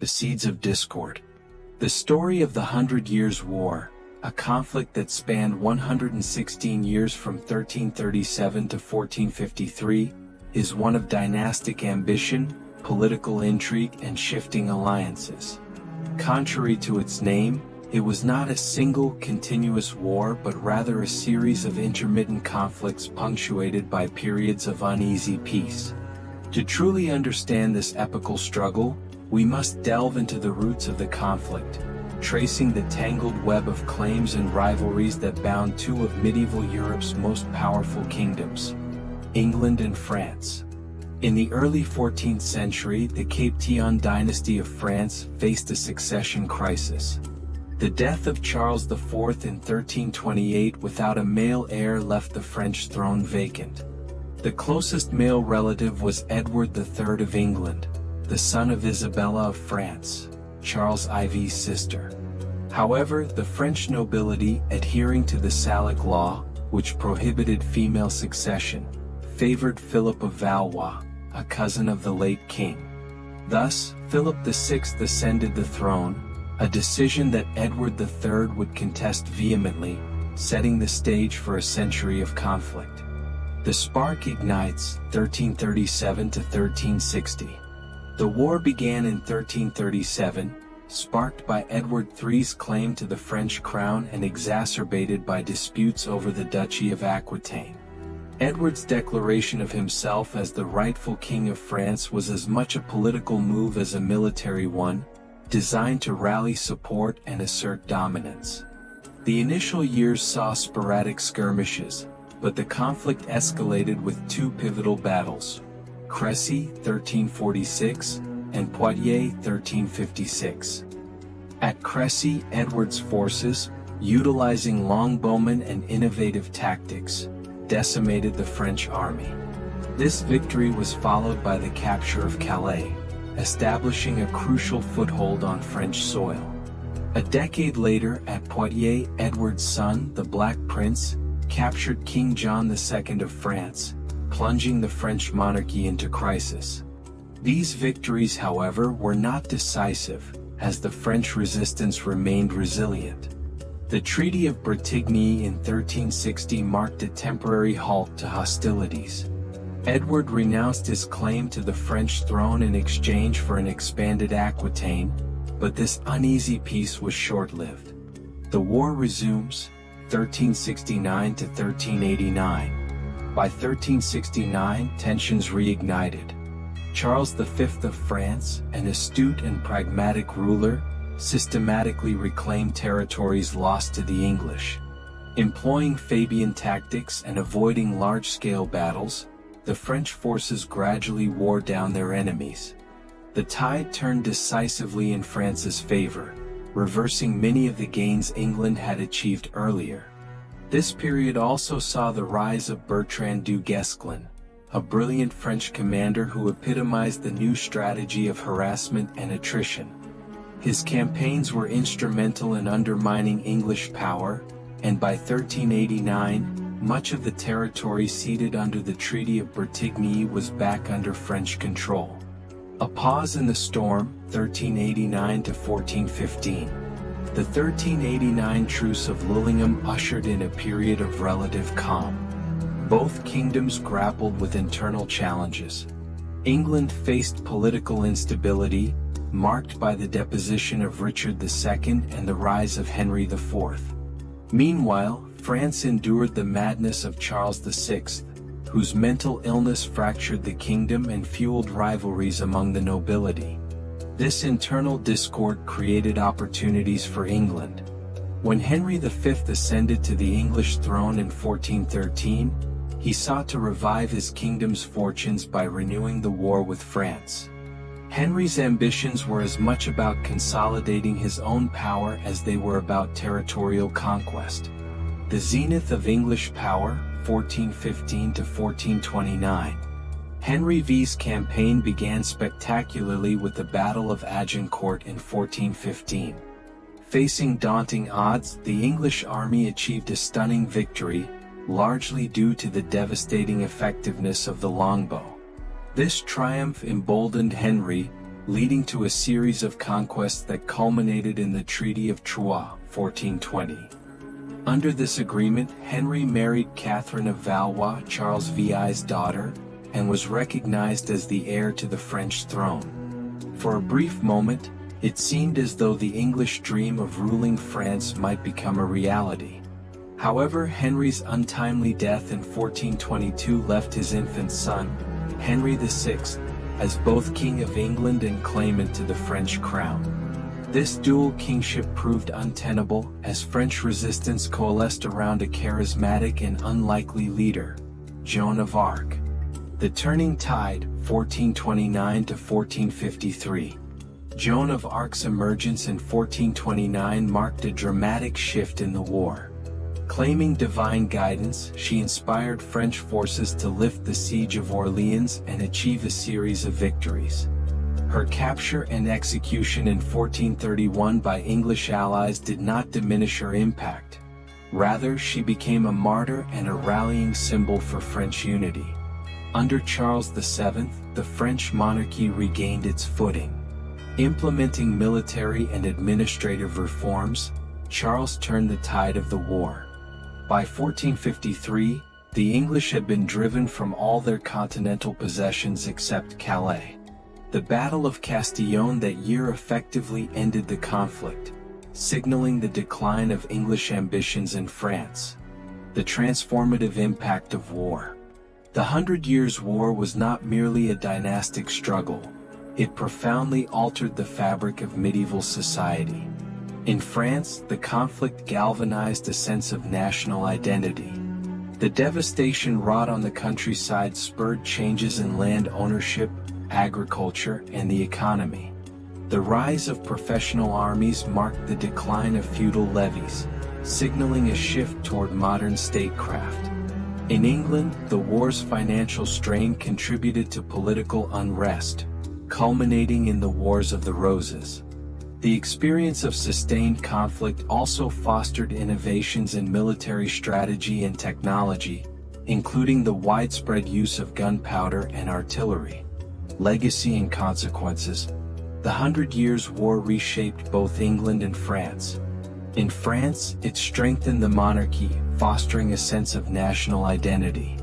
The Seeds of Discord. The story of the 100 Years' War, a conflict that spanned 116 years from 1337 to 1453, is one of dynastic ambition, political intrigue, and shifting alliances. Contrary to its name, it was not a single continuous war but rather a series of intermittent conflicts punctuated by periods of uneasy peace. To truly understand this epical struggle, we must delve into the roots of the conflict, tracing the tangled web of claims and rivalries that bound two of medieval Europe's most powerful kingdoms, England and France. In the early 14th century, the Captivate dynasty of France faced a succession crisis. The death of Charles IV in 1328 without a male heir left the French throne vacant. The closest male relative was Edward III of England, the son of Isabella of France, Charles IV's sister. However, the French nobility, adhering to the Salic law, which prohibited female succession, favored Philip of Valois, a cousin of the late king. Thus, Philip VI ascended the throne, a decision that Edward III would contest vehemently, setting the stage for a century of conflict. The spark ignites, 1337 to 1360. The war began in 1337, sparked by Edward III's claim to the French crown and exacerbated by disputes over the Duchy of Aquitaine. Edward's declaration of himself as the rightful king of France was as much a political move as a military one, designed to rally support and assert dominance. The initial years saw sporadic skirmishes, but the conflict escalated with two pivotal battles, Crécy 1346 and Poitiers 1356. At Crécy, Edward's forces, utilizing longbowmen and innovative tactics, decimated the French army. This victory was followed by the capture of Calais, establishing a crucial foothold on French soil. A decade later at Poitiers, Edward's son, the Black Prince, captured King John II of France, plunging the French monarchy into crisis. These victories, however, were not decisive, as the French resistance remained resilient. The Treaty of Bretigny in 1360 marked a temporary halt to hostilities. Edward renounced his claim to the French throne in exchange for an expanded Aquitaine, but this uneasy peace was short-lived. The war resumes, 1369 to 1389. By 1369, tensions reignited. Charles V of France, an astute and pragmatic ruler, systematically reclaimed territories lost to the English. Employing Fabian tactics and avoiding large-scale battles, the French forces gradually wore down their enemies. The tide turned decisively in France's favor, reversing many of the gains England had achieved earlier. This period also saw the rise of Bertrand du Guesclin, a brilliant French commander who epitomized the new strategy of harassment and attrition. His campaigns were instrumental in undermining English power, and by 1389, much of the territory ceded under the Treaty of Bretigny was back under French control. A pause in the storm, 1389 to 1415. The 1389 Truce of Lillingham ushered in a period of relative calm. Both kingdoms grappled with internal challenges. England faced political instability, marked by the deposition of Richard II and the rise of Henry IV. Meanwhile, France endured the madness of Charles VI, whose mental illness fractured the kingdom and fueled rivalries among the nobility. This internal discord created opportunities for England. When Henry V ascended to the English throne in 1413, he sought to revive his kingdom's fortunes by renewing the war with France. Henry's ambitions were as much about consolidating his own power as they were about territorial conquest. The zenith of English power, 1415 to 1429. Henry V's campaign began spectacularly with the Battle of Agincourt in 1415. Facing daunting odds, the English army achieved a stunning victory, largely due to the devastating effectiveness of the longbow. This triumph emboldened Henry, leading to a series of conquests that culminated in the Treaty of Troyes, 1420. Under this agreement, Henry married Catherine of Valois, Charles VI's daughter, and was recognized as the heir to the French throne. For a brief moment, it seemed as though the English dream of ruling France might become a reality. However, Henry's untimely death in 1422 left his infant son, Henry VI, as both King of England and claimant to the French crown. This dual kingship proved untenable as French resistance coalesced around a charismatic and unlikely leader, Joan of Arc. The turning tide, 1429 to 1453. Joan of Arc's emergence in 1429 marked a dramatic shift in the war. Claiming divine guidance, she inspired French forces to lift the siege of Orleans and achieve a series of victories. Her capture and execution in 1431 by English allies did not diminish her impact. Rather, she became a martyr and a rallying symbol for French unity. Under Charles VII, the French monarchy regained its footing. Implementing military and administrative reforms, Charles turned the tide of the war. By 1453, the English had been driven from all their continental possessions except Calais. The Battle of Castillon that year effectively ended the conflict, signaling the decline of English ambitions in France. The transformative impact of war. The Hundred Years' War was not merely a dynastic struggle. It profoundly altered the fabric of medieval society. In France, the conflict galvanized a sense of national identity. The devastation wrought on the countryside spurred changes in land ownership, agriculture, and the economy. The rise of professional armies marked the decline of feudal levies, signaling a shift toward modern statecraft. In England, the war's financial strain contributed to political unrest, culminating in the Wars of the Roses. The experience of sustained conflict also fostered innovations in military strategy and technology, including the widespread use of gunpowder and artillery. Legacy and consequences. The Hundred Years' War reshaped both England and France. In France, it strengthened the monarchy, fostering a sense of national identity.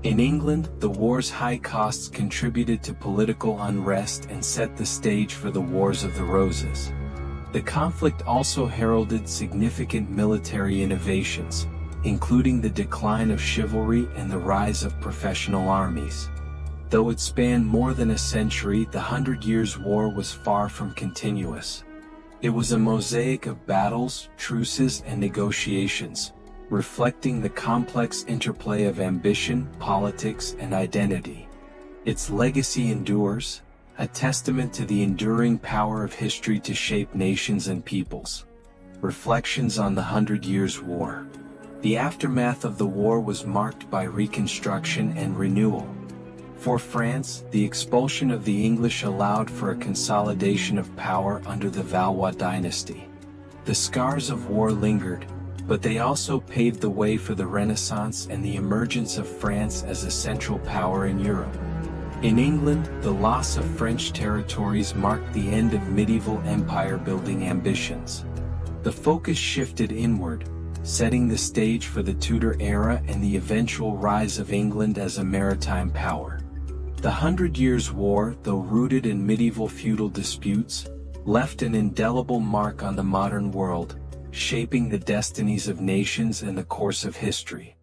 In England, the war's high costs contributed to political unrest and set the stage for the Wars of the Roses. The conflict also heralded significant military innovations, including the decline of chivalry and the rise of professional armies. Though it spanned more than a century, the Hundred Years' War was far from continuous. It was a mosaic of battles, truces, and negotiations, reflecting the complex interplay of ambition, politics, and identity. Its legacy endures, a testament to the enduring power of history to shape nations and peoples. Reflections on the Hundred Years' War. The aftermath of the war was marked by reconstruction and renewal. For France, the expulsion of the English allowed for a consolidation of power under the Valois dynasty. The scars of war lingered, but they also paved the way for the Renaissance and the emergence of France as a central power in Europe. In England, the loss of French territories marked the end of medieval empire-building ambitions. The focus shifted inward, setting the stage for the Tudor era and the eventual rise of England as a maritime power. The Hundred Years' War, though rooted in medieval feudal disputes, left an indelible mark on the modern world, shaping the destinies of nations and the course of history.